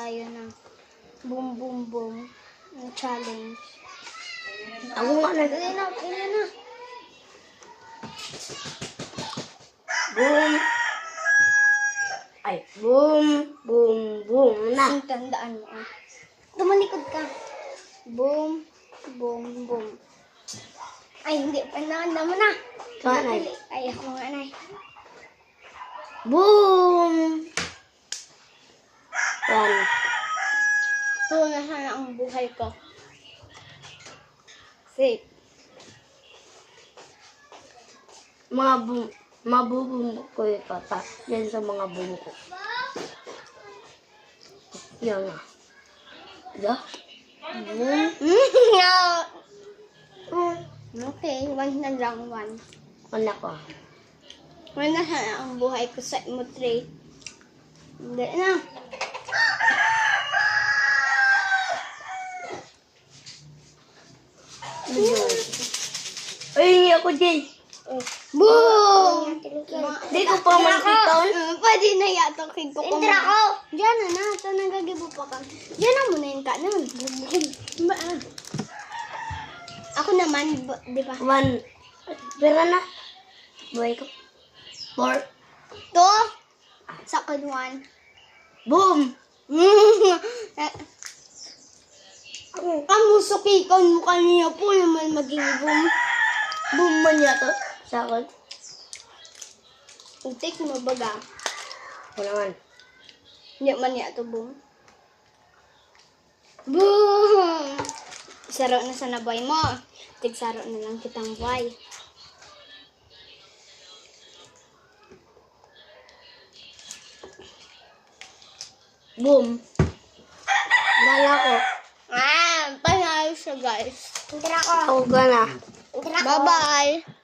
tayo ng boom boom boom challenge. Ako nga na. Ilan na, ilan na. Boom. Ay, boom, boom, boom na. Ang tandaan mo. Tumalikod ka. Boom, boom, boom. Ay, hindi. Panaan mo na. Kanay. Ay, ako nga na. Boom. Yan. Ito na sana ang buhay ko. Safe. Mga boom. Mabubum ko yung papa. Yan sa mga boom ko. Yan nga. Yeah. Boom. Okay, one na lang, one. Ano ko? One na sana ang buhay ko sa mo tray. Hindi na. Ay, ako din. Boom! Di ko pa makikon. Pwede na yato kay ko. Indra ko. Diyan na. Ito nagagibo pa ka. Diyan na muna yung kanon. Ako naman, di ba? One. Pero na. Buhay ko. Four. To. Second one. Boom. Ang musukikan mo kanina po naman maging boom. Boom man yato. Sa akin. Take mo baga. Ako naman. Hindi man yato boom. Boom! Saro na sa naboy mo. Tigsaro na lang kitang buhay. Boom. Dala ko. Panalo siya guys. Ako gana. Bye-bye!